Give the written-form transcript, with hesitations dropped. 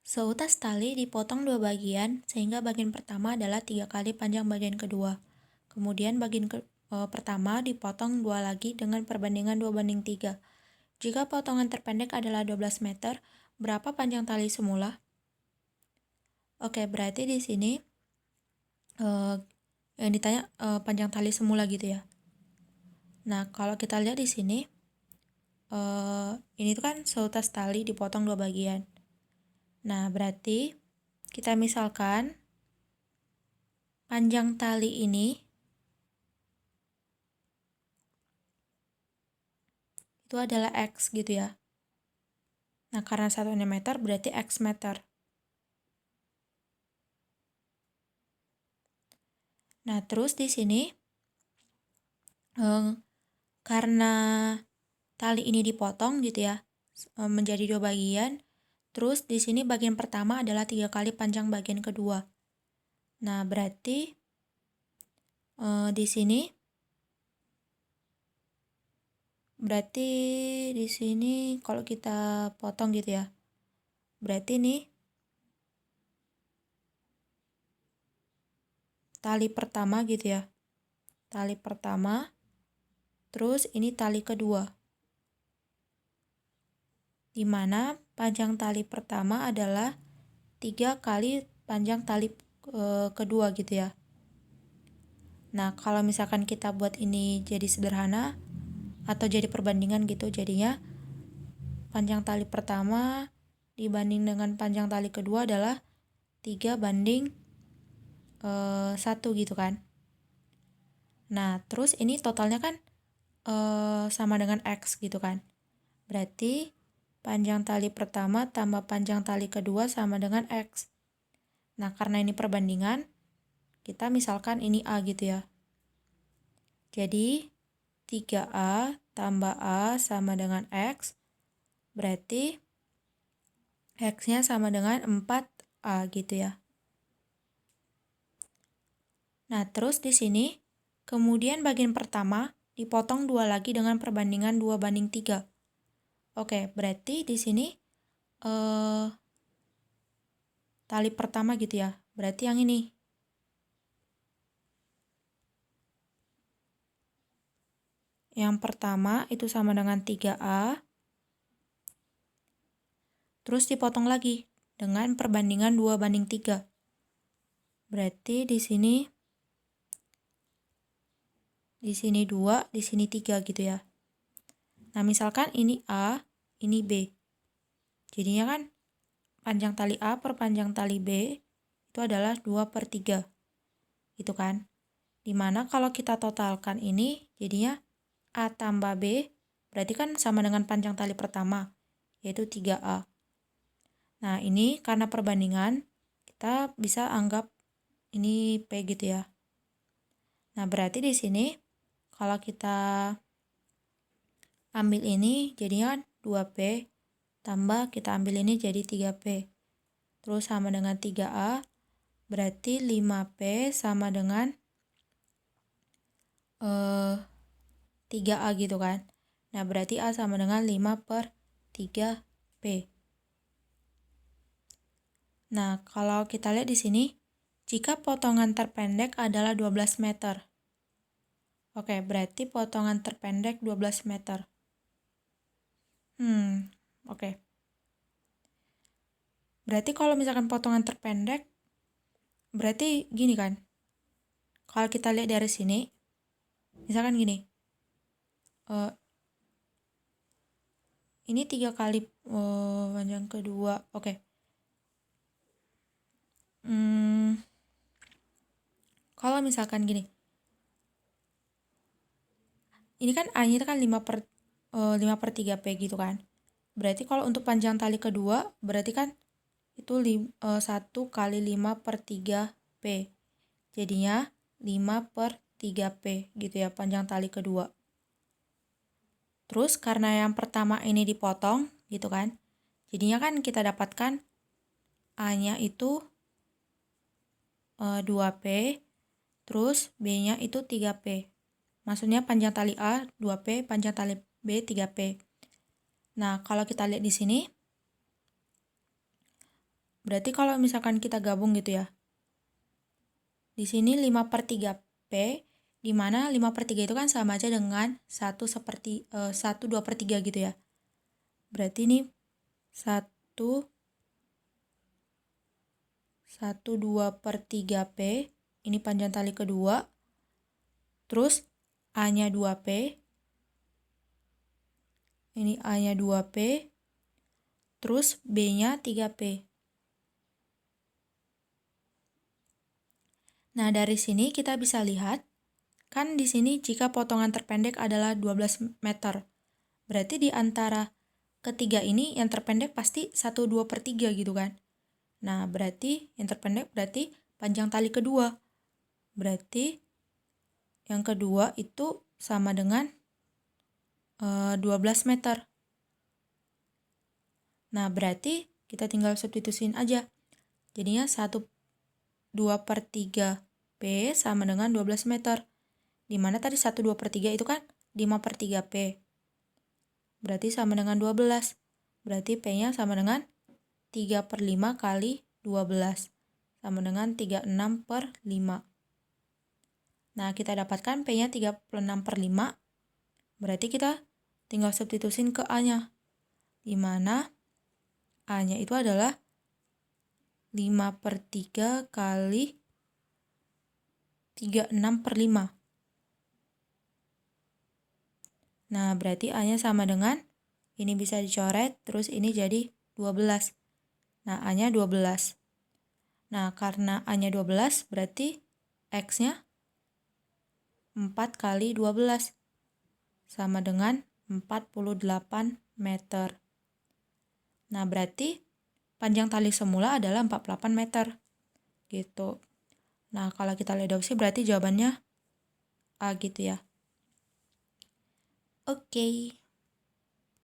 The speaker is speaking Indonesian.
Seutas tali dipotong dua bagian sehingga bagian pertama adalah 3 kali panjang bagian kedua. Kemudian pertama dipotong dua lagi dengan perbandingan 2:3. Jika potongan terpendek adalah 12 meter, berapa panjang tali semula? Oke, berarti di sini yang ditanya panjang tali semula gitu ya. Nah, kalau kita lihat di sini, ini tuh kan seutas tali dipotong dua bagian. Nah, berarti kita misalkan panjang tali ini itu adalah X gitu ya. Nah, karena satuannya meter berarti X meter. Nah, terus di sini karena tali ini dipotong gitu ya, menjadi dua bagian, terus di sini bagian pertama adalah 3 kali panjang bagian kedua. Nah, berarti di sini kalau kita potong gitu ya, berarti nih tali pertama gitu ya, tali pertama, terus ini tali kedua, di mana panjang tali pertama adalah 3 kali panjang tali kedua gitu ya. Nah, kalau misalkan kita buat ini jadi sederhana atau jadi perbandingan gitu, jadinya panjang tali pertama dibanding dengan panjang tali kedua adalah 3:1 gitu kan. Nah, terus ini totalnya kan sama dengan X gitu kan. Berarti panjang tali pertama tambah panjang tali kedua sama dengan X. Nah, karena ini perbandingan, kita misalkan ini A gitu ya. Jadi 3A tambah A sama dengan X, berarti X-nya sama dengan 4A gitu ya. Nah, terus di sini, kemudian bagian pertama dipotong dua lagi dengan perbandingan 2:3. Oke, berarti di sini tali pertama gitu ya, berarti yang ini. Yang pertama itu sama dengan 3A, terus dipotong lagi dengan perbandingan 2:3. Berarti di sini 2, di sini 3 gitu ya. Nah, misalkan ini A, ini B. Jadinya kan panjang tali A per panjang tali B itu adalah 2/3. Gitu kan. Dimana kalau kita totalkan ini jadinya A tambah B berarti kan sama dengan panjang tali pertama, yaitu 3A. Nah, ini karena perbandingan kita bisa anggap ini P gitu ya. Nah, berarti di sini kalau kita ambil ini jadinya 2P tambah kita ambil ini jadi 3P. Terus sama dengan 3A berarti 5P sama dengan 3A gitu kan. Nah, berarti A sama dengan 5/3P. Nah, kalau kita lihat di sini, jika potongan terpendek adalah 12 meter. Oke, berarti potongan terpendek 12 meter. Oke. Berarti kalau misalkan potongan terpendek, berarti gini kan. Kalau kita lihat dari sini, misalkan gini. Ini 3 kali panjang kedua. Oke. Kalau misalkan gini. Ini kan A-nya kan 5/3P gitu kan. Berarti kalau untuk panjang tali kedua, berarti kan itu 1 kali 5/3P. Jadinya 5/3P gitu ya panjang tali kedua. Terus karena yang pertama ini dipotong gitu kan. Jadinya kan kita dapatkan A-nya itu 2P, terus B-nya itu 3P. Maksudnya panjang tali A 2P, panjang tali B 3P. Nah, kalau kita lihat di sini, Berarti kalau misalkan kita gabung gitu ya. Di sini 5/3 P, di mana 5/3 itu kan sama aja dengan 1 2/3 gitu ya. Berarti ini 1 2/3 P, ini panjang tali kedua, terus A-nya 2P, ini A-nya 2P, terus B-nya 3P. Nah, dari sini kita bisa lihat, kan di sini jika potongan terpendek adalah 12 meter. Berarti di antara ketiga ini yang terpendek pasti 1 2/3 gitu kan. Nah, berarti yang terpendek berarti panjang tali kedua. Berarti yang kedua itu sama dengan 12 meter. Nah, berarti kita tinggal substitusiin aja. Jadinya 1 2/3 P sama dengan 12 meter. Dimana tadi 1 2/3 itu kan 5/3 P. Berarti sama dengan 12. Berarti P-nya sama dengan 3/5 kali 12. Sama dengan 36/5. Nah, kita dapatkan P-nya 36/5. Berarti kita tinggal substitusin ke A-nya. Dimana A-nya itu adalah 5/3 kali 36/5. Nah, berarti A-nya sama dengan, ini bisa dicoret, terus ini jadi 12. Nah, A-nya 12. Nah, karena A-nya 12, berarti X-nya 4 kali 12. Sama dengan 48 meter. Nah, berarti panjang tali semula adalah 48 meter. Gitu. Nah, kalau kita lihat opsi berarti jawabannya A gitu ya. Oke.